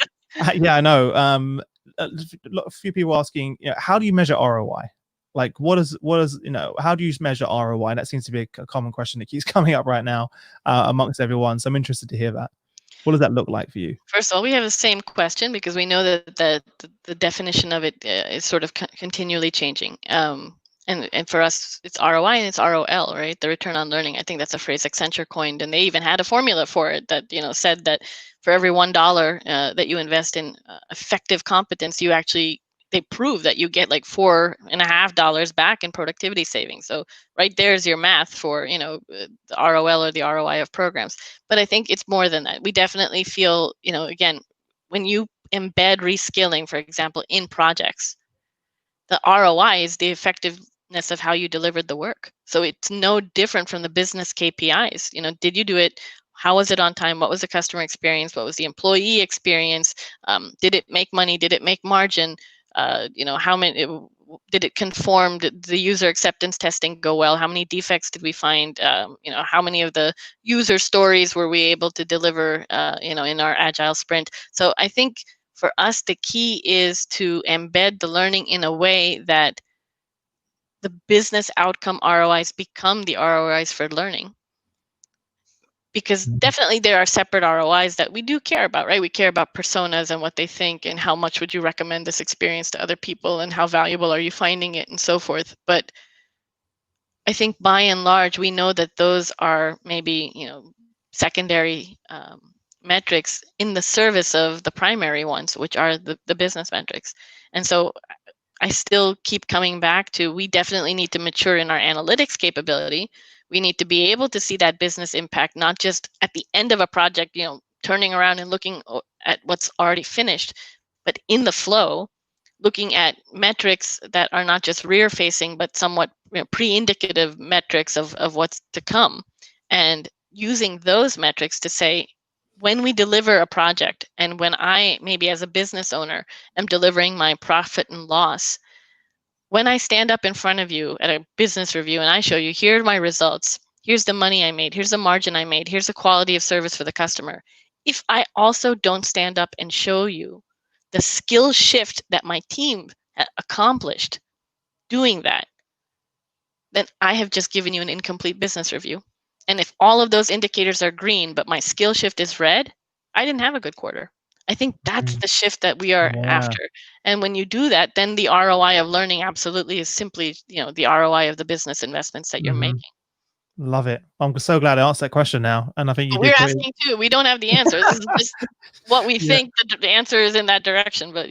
yeah, I know. A few people asking, how do you measure ROI? Like, what is, how do you measure ROI? That seems to be a common question that keeps coming up right now amongst everyone. So I'm interested to hear that. What does that look like for you? First of all, we have the same question because we know that the definition of it is sort of continually changing. And for us, it's ROI and it's ROL, right? The return on learning. I think that's a phrase Accenture coined, and they even had a formula for it that said that for every $1 that you invest in effective competence, they prove that you get like $4.50 back in productivity savings. So right there's your math for the ROL or the ROI of programs. But I think it's more than that. We definitely feel, again, when you embed reskilling, for example, in projects, the ROI is the effectiveness of how you delivered the work. So it's no different from the business KPIs. Did you do it? How was it on time? What was the customer experience? What was the employee experience? Did it make money? Did it make margin? How many did it conform? Did the user acceptance testing go well? How many defects did we find? How many of the user stories were we able to deliver? In our agile sprint. So I think for us, the key is to embed the learning in a way that the business outcome ROIs become the ROIs for learning. Because definitely there are separate ROIs that we do care about, right? We care about personas and what they think and how much would you recommend this experience to other people and how valuable are you finding it and so forth. But I think by and large, we know that those are maybe, secondary metrics in the service of the primary ones, which are the business metrics. And so I still keep coming back to, we definitely need to mature in our analytics capability. We need to be able to see that business impact, not just at the end of a project, turning around and looking at what's already finished, but in the flow, looking at metrics that are not just rear facing, but somewhat pre-indicative metrics of what's to come. And using those metrics to say, when we deliver a project, and when I, maybe as a business owner, am delivering my profit and loss, when I stand up in front of you at a business review and I show you, here are my results, here's the money I made, here's the margin I made, here's the quality of service for the customer. If I also don't stand up and show you the skill shift that my team accomplished doing that, then I have just given you an incomplete business review. And if all of those indicators are green, but my skill shift is red, I didn't have a good quarter. I think that's the shift that we are after. And when you do that, then the ROI of learning absolutely is simply, the ROI of the business investments that you're making. Love it. I'm so glad I asked that question now. And I think we're asking too. We don't have the answer. This is just what we think the answer is in that direction. But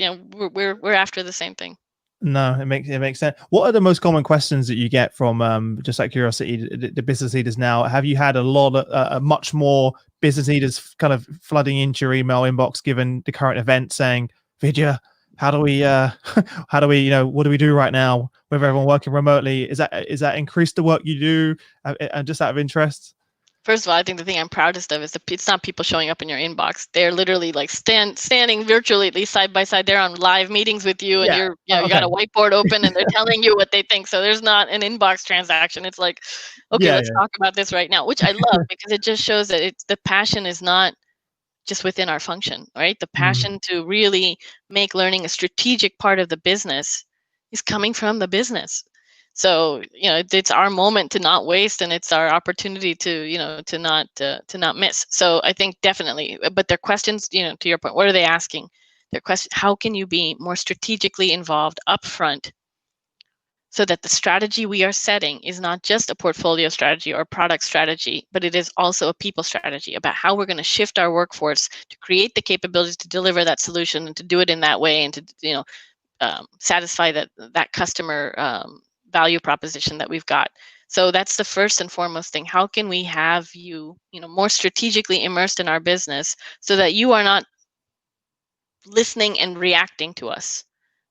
we're after the same thing. No, it makes sense. What are the most common questions that you get from, just out of curiosity, the business leaders now? Have you had a lot of much more business leaders kind of flooding into your email inbox given the current event, saying, Vidya, how do we what do we do right now with everyone working remotely? Is that increased the work you do? And just out of interest? First of all, I think the thing I'm proudest of is it's not people showing up in your inbox. They're literally like standing virtually, at least side by side. They're on live meetings with you, and you got a whiteboard open, and they're telling you what they think. So there's not an inbox transaction. It's like, okay, let's talk about this right now, which I love because it just shows that the passion is not just within our function, right? The passion to really make learning a strategic part of the business is coming from the business. So it's our moment to not waste, and it's our opportunity to to not miss. So I think definitely, but their questions, to your point, what are they asking? Their question: how can you be more strategically involved upfront, so that the strategy we are setting is not just a portfolio strategy or product strategy, but it is also a people strategy about how we're going to shift our workforce to create the capabilities to deliver that solution and to do it in that way and to satisfy that customer value proposition that we've got. So that's the first and foremost thing. How can we have you, more strategically immersed in our business so that you are not listening and reacting to us,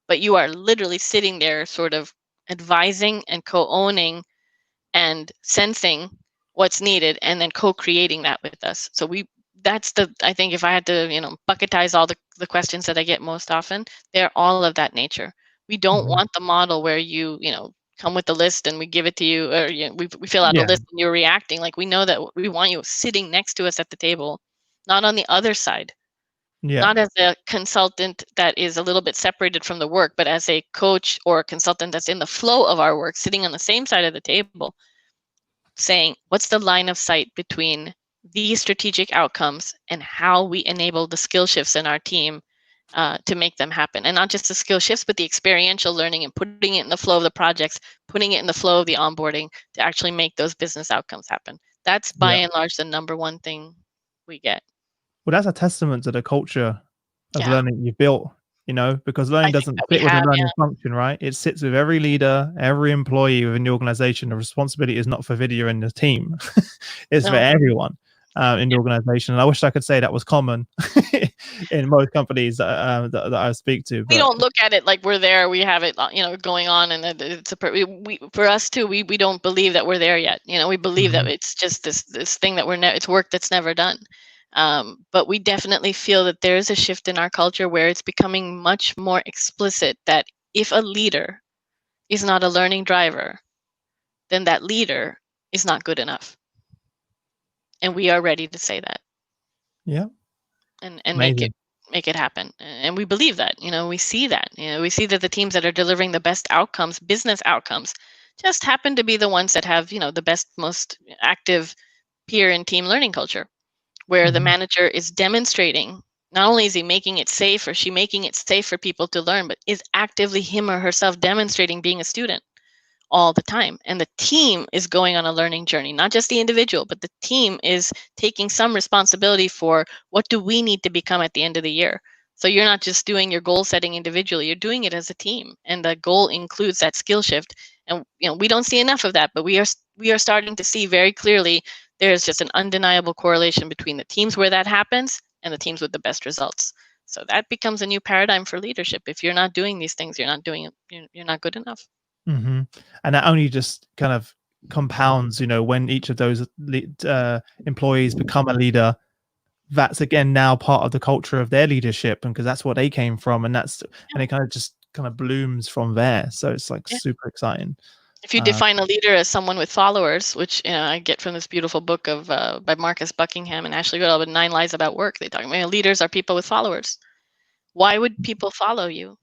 but you are literally sitting there sort of advising and co-owning and sensing what's needed, and then co-creating that with us. So I think if I had to, bucketize all the questions that I get most often, they're all of that nature. We don't Mhm. want the model where you come with the list and we give it to you, or we fill out a Yeah. list and you're reacting. Like, we know that we want you sitting next to us at the table, not on the other side, Yeah. not as a consultant that is a little bit separated from the work, but as a coach or a consultant that's in the flow of our work, sitting on the same side of the table, saying, what's the line of sight between these strategic outcomes and how we enable the skill shifts in our team to make them happen? And not just the skill shifts, but the experiential learning and putting it in the flow of the projects, putting it in the flow of the onboarding to actually make those business outcomes happen. That's by Yeah. and large the number one thing we get. Well, that's a testament to the culture of Yeah, learning you've built, because learning I think doesn't that we sit within have. learning Yeah, function, right? It sits with every leader, every employee within the organization. The responsibility is not for Vidya and the team; it's for no. everyone in the organization. And I wish I could say that was common in most companies that I speak to. We But don't look at it like we're there. We have it, going on, and it's for us too. We don't believe that we're there yet. We believe that Mhm. it's just this thing that it's work that's never done. But we definitely feel that there is a shift in our culture where it's becoming much more explicit that if a leader is not a learning driver, then that leader is not good enough, and we are ready to say that Yeah, and amazing. make it happen. And we believe that. We see that. We see that the teams that are delivering the best outcomes, business outcomes, just happen to be the ones that have the best, most active peer and team learning culture, where the Mhm. manager is demonstrating, not only is he making it safe or she making it safe for people to learn, but is actively him or herself demonstrating being a student all the time. And the team is going on a learning journey, not just the individual, but the team is taking some responsibility for what do we need to become at the end of the year. So you're not just doing your goal setting individually, you're doing it as a team. And the goal includes that skill shift. And we don't see enough of that, but we are starting to see very clearly there's just an undeniable correlation between the teams where that happens and the teams with the best results. So that becomes a new paradigm for leadership. If you're not doing these things, you're not doing it, you're not good enough. Mhm. And that only just kind of compounds, when each of those employees become a leader. That's again now part of the culture of their leadership, and because that's what they came from, and it kind of just kind of blooms from there. So it's like Yeah. super exciting. If you define a leader as someone with followers, which I get from this beautiful book of by Marcus Buckingham and Ashley Goodall, with 9 Lies About Work, they talk about leaders are people with followers. Why would people follow you?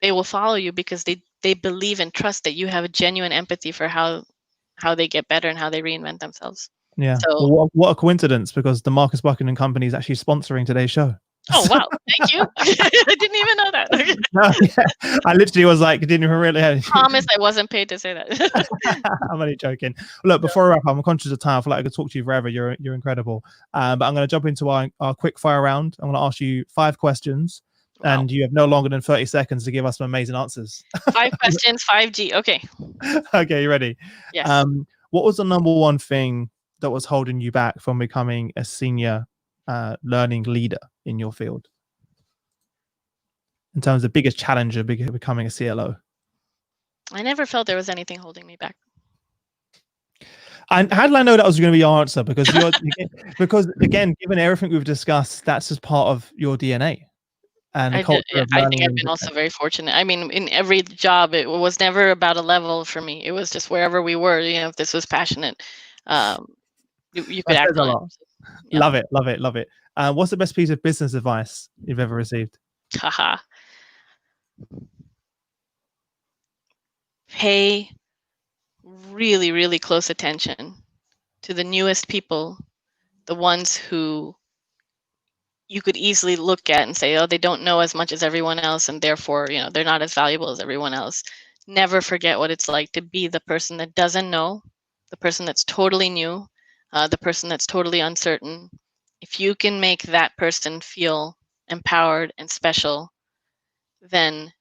They will follow you because they believe and trust that you have a genuine empathy for how they get better and how they reinvent themselves. Yeah. So, Well, what a coincidence, because the Marcus Buckingham Company is actually sponsoring today's show. oh So, wow, thank you. I didn't even know that. no, yeah, I literally was like, didn't even really. Promise I wasn't paid to say that. I'm only joking. Look, before I wrap up, I'm conscious of time. I feel like I could talk to you forever. You're incredible. But I'm going to jump into our quick fire round. I'm going to ask you 5 questions, Wow. and you have no longer than 30 seconds to give us some amazing answers. 5 questions, 5G. Okay. Okay, you ready? Yes. What was the number one thing that was holding you back from becoming a senior learning leader in your field? In terms of biggest challenge of becoming a CLO? I never felt there was anything holding me back. And how did I know that was going to be your answer? Because again, given everything we've discussed, that's just part of your DNA and the culture Yeah, of I think learning. I've been also very fortunate. I mean, in every job, it was never about a level for me. It was just wherever we were. If this was passionate, um, you could That act says a on it. lot. Yeah. Love it, love it, love it. What's the best piece of business advice you've ever received? Haha. Pay really, really close attention to the newest people, the ones who you could easily look at and say, oh, they don't know as much as everyone else, and therefore, they're not as valuable as everyone else. Never forget what it's like to be the person that doesn't know, the person that's totally new, the person that's totally uncertain. If you can make that person feel empowered and special, then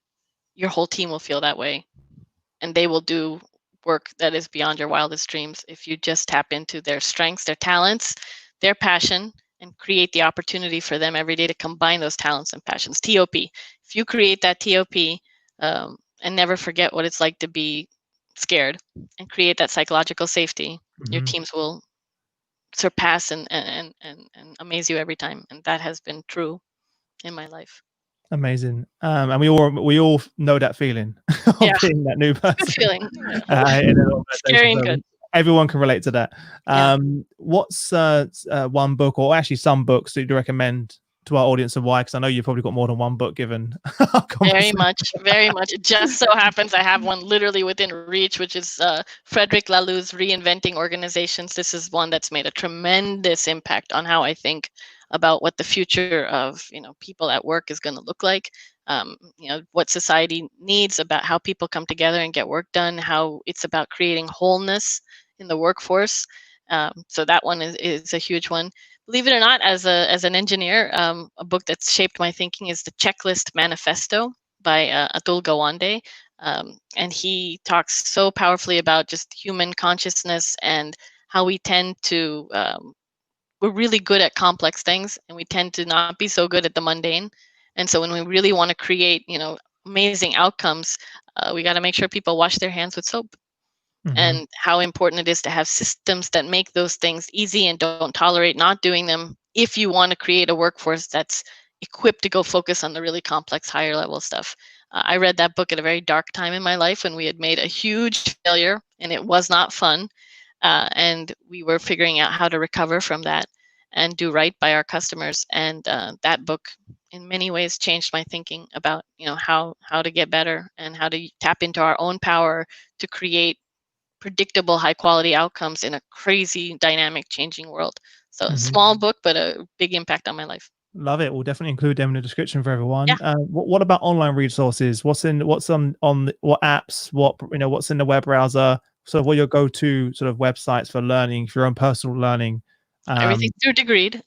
your whole team will feel that way, and they will do work that is beyond your wildest dreams if you just tap into their strengths, their talents, their passion, and create the opportunity for them every day to combine those talents and passions. TOP. If you create that TOP and never forget what it's like to be scared and create that psychological safety, your Mhm. teams will surpass and amaze you every time, and that has been true in my life. Amazing. And we all know that feeling of Yeah, being that new good person feeling. Yeah. in an organization. Scary and So good. everyone can relate to that. Yeah. What's one book, or actually some books, that you'd recommend to our audience, and why? Because I know you've probably got more than one book given our Very conversation. much, very much. It just so happens I have one literally within reach, which is Frederick Laloux's Reinventing Organizations. This is one that's made a tremendous impact on how I think about what the future of people at work is going to look like. What society needs, about how people come together and get work done, how it's about creating wholeness in the workforce. So that one is a huge one. Believe it or not, as an engineer, a book that's shaped my thinking is The Checklist Manifesto by Atul Gawande. And he talks so powerfully about just human consciousness and how we tend to, we're really good at complex things, and we tend to not be so good at the mundane. And so when we really want to create, amazing outcomes, we got to make sure people wash their hands with soap. And how important it is to have systems that make those things easy and don't tolerate not doing them, if you want to create a workforce that's equipped to go focus on the really complex, higher level stuff. I read that book at a very dark time in my life when we had made a huge failure and it was not fun. And we were figuring out how to recover from that and do right by our customers. And that book in many ways changed my thinking about how to get better and how to tap into our own power to create predictable, high quality outcomes in a crazy, dynamic, changing world. So a small book, but a big impact on my life. Love it. We'll definitely include them in the description for everyone. Yeah. What about online resources? What's on what apps? What's in the web browser? Sort of what your go-to sort of websites for learning, for your own personal learning. Everything's through Degreed.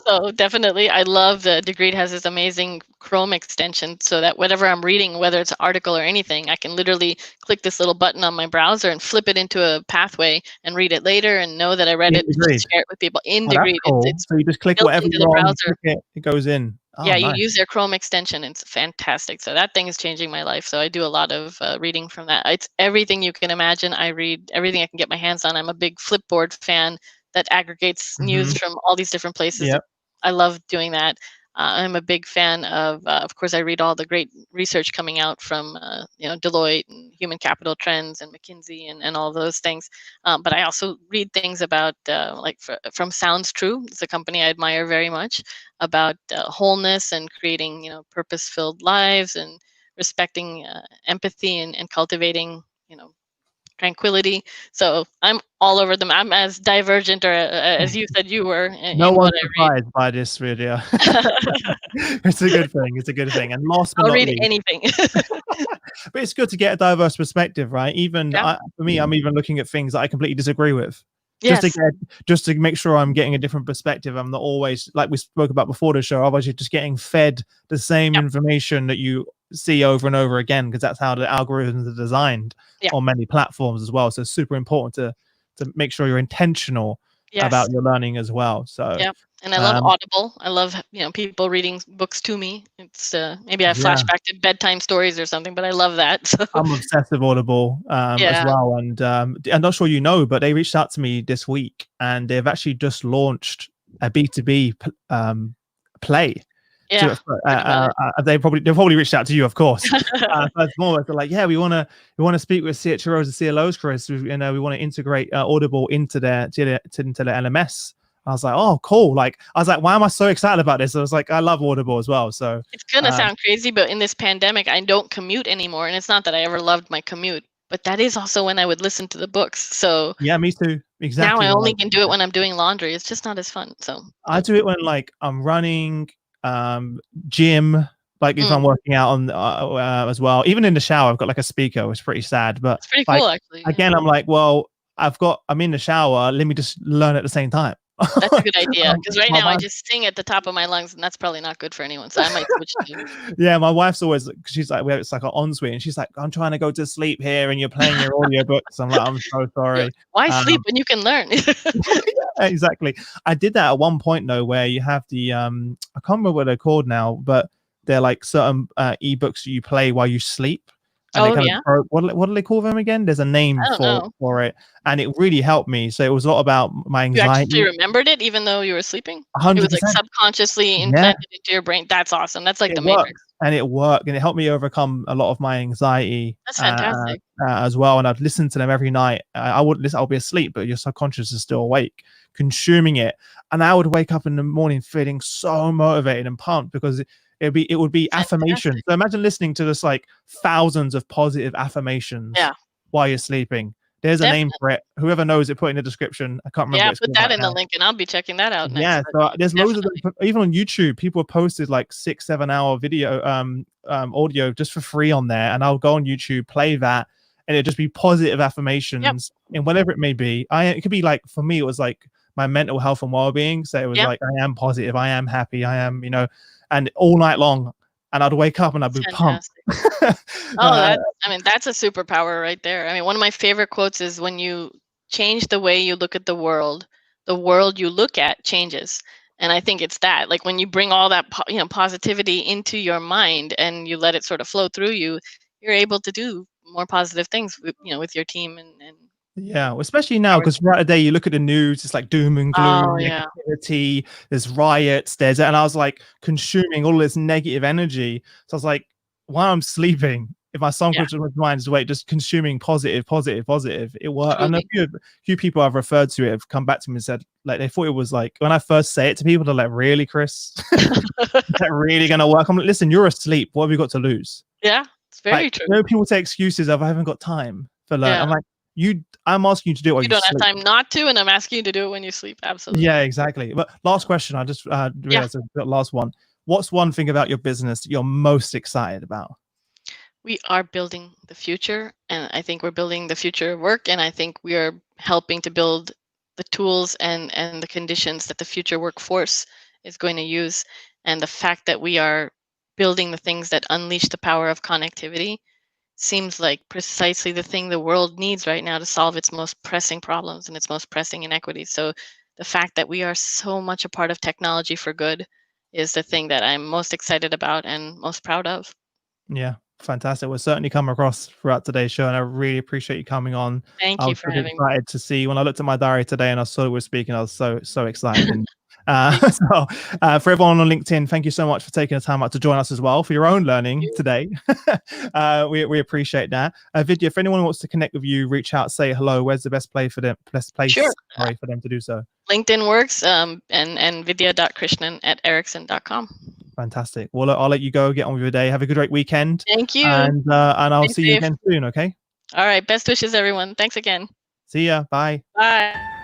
So definitely, I love that Degreed has this amazing Chrome extension, so that whatever I'm reading, whether it's an article or anything, I can literally click this little button on my browser and flip it into a pathway and read it later and know that I read it, share it with people in Degreed. Cool. It's so you just click built whatever into you the want, browser. it goes in. Oh, Yeah, you nice. use their Chrome extension. It's fantastic. So that thing is changing my life. So I do a lot of reading from that. It's everything you can imagine. I read everything I can get my hands on. I'm a big Flipboard fan that aggregates news from all these different places. Yep. I love doing that. I'm a big fan of course, I read all the great research coming out from Deloitte and Human Capital Trends and McKinsey and all those things. But I also read things about from Sounds True. It's a company I admire very much, about wholeness and creating purpose-filled lives and respecting empathy and cultivating tranquility. So I'm all over them. I'm as divergent, or as you said you were, No in one's what I surprised by this video. It's a good thing. It's a good thing. And last but I'll not read least, anything. but it's good to get a diverse perspective, right? Even Yeah. for me, I'm even looking at things that I completely disagree with. Yes. Just to make sure I'm getting a different perspective. I'm not always, like we spoke about before the show, otherwise you're just getting fed the same information that you see over and over again, because that's how the algorithms are designed on many platforms as well. So it's super important to make sure you're intentional about your learning as well. So yeah. And I love Audible. I love people reading books to me. It's maybe I flashback to bedtime stories or something, but I love that. So. I'm obsessed with Audible as well. And I'm not sure but they reached out to me this week, and they've actually just launched a B2B play. Yeah. They've probably reached out to you, of course. First more, they're like, yeah, we want to speak with CHROs and CLOs, Chris. We want to integrate Audible into their LMS. I was like, oh, cool. Like, I was like, why am I so excited about this? I was like, I love Audible as well. So it's gonna sound crazy, but in this pandemic, I don't commute anymore, and it's not that I ever loved my commute, but that is also when I would listen to the books. So yeah, me too. Exactly. Now I only can do it when I'm doing laundry. It's just not as fun. So I do it when I'm running, gym, like if I'm working out on as well. Even in the shower, I've got like a speaker. It's pretty sad, but it's pretty cool actually. Again, I'm like, well, I'm in the shower. Let me just learn at the same time. That's a good idea, because right now I just sing at the top of my lungs, and that's probably not good for anyone. So I might switch to. Yeah, my wife's always, she's like, it's like an ensuite, and she's like, I'm trying to go to sleep here, and you're playing your audiobooks. I'm like, I'm so sorry. Yeah. Why sleep when you can learn? Yeah, exactly. I did that at one point though, where you have the I can't remember what they're called now, but they're like certain ebooks you play while you sleep. and it Oh kind of yeah. broke. What do they call them again? There's a name I don't know. for it, and it really helped me. So it was a lot about my You actually anxiety. remembered it even though you were sleeping? It was, like, 100%. subconsciously Yeah, implanted into your brain? That's awesome. That's like it the worked, Matrix. and it helped me overcome a lot of my anxiety That's fantastic. as well. And I'd listen to them every night. I wouldn't listen. I'll be asleep, but your subconscious is still awake, consuming it. And I would wake up in the morning feeling so motivated and pumped because it would be affirmation. Fantastic. So imagine listening to this like thousands of positive affirmations Yeah, while you're sleeping. There's a name definitely. for it. Whoever knows it, put it in the description. I can't remember Yeah, what it's put called that right in the now. link, and I'll be checking that out next, Yeah, but so there's loads of definitely. them. Even on YouTube, people have posted like 6-7 hour video audio just for free on there, and I'll go on YouTube, play that, and it'd just be positive Yep, affirmations in whatever it may be. It could be like, for me, it was like my mental health and well-being. So it was yeah, like, I am positive, I am happy, I am, and all night long, and I'd wake up and I'd that's be pumped. fantastic. Oh, uh, that's a superpower right there. I mean, one of my favorite quotes is, "When you change the way you look at the world you look at changes." And I think it's that. Like when you bring all that positivity into your mind and you let it sort of flow through you, you're able to do more positive things with your team and Yeah, well, especially now, power. because throughout the day you look at the news, it's like doom and Oh gloom, yeah. negativity, there's riots, and I was like consuming all this negative energy. So I was like, while I'm sleeping, if my Yeah, subconscious mind is awake, just consuming positive, positive, positive, it worked. I know truly. few people I've referred to it have come back to me and said, like, they thought it was like, when I first say it to people, they're like, really, Chris? Is that really gonna work? I'm like, listen, you're asleep. What have you got to lose? Yeah, it's Like, very true. people say excuses of, I haven't got time for learn. Yeah. I'm like, I'm asking you to do it while You you don't have sleep. time not to, and I'm asking you to do it when you sleep. Yeah, Absolutely. exactly. But last question, I just Yeah. realized the last one. What's one thing about your business that you're most excited about? We are building the future, and I think we're building the future of work, and I think we are helping to build the tools and the conditions that the future workforce is going to use. And the fact that we are building the things that unleash the power of connectivity seems like precisely the thing the world needs right now to solve its most pressing problems and its most pressing inequities. So the fact that we are so much a part of technology for good is the thing that I'm most excited about and most proud of. Yeah, fantastic. We'll certainly come across throughout today's show, and I really appreciate you coming on. Thank I you was for pretty having me. excited to see when I looked at my diary today and I saw we were speaking. I was so excited. And Thank so, for everyone on LinkedIn, thank you so much for taking the time out to join us as well for your own learning you. today. We appreciate that. Vidya, if anyone wants to connect with you, reach out, say hello. Where's the best place for them? Best Sure. place, sorry, for them to do so. LinkedIn works, and vidya.krishnan@ericsson.com. Fantastic. Well, I'll let you go. Get on with your day. Have a great weekend, Thank you. and I'll Stay see you safe. again soon. Okay. All right. Best wishes, everyone. Thanks again. See ya. Bye. Bye.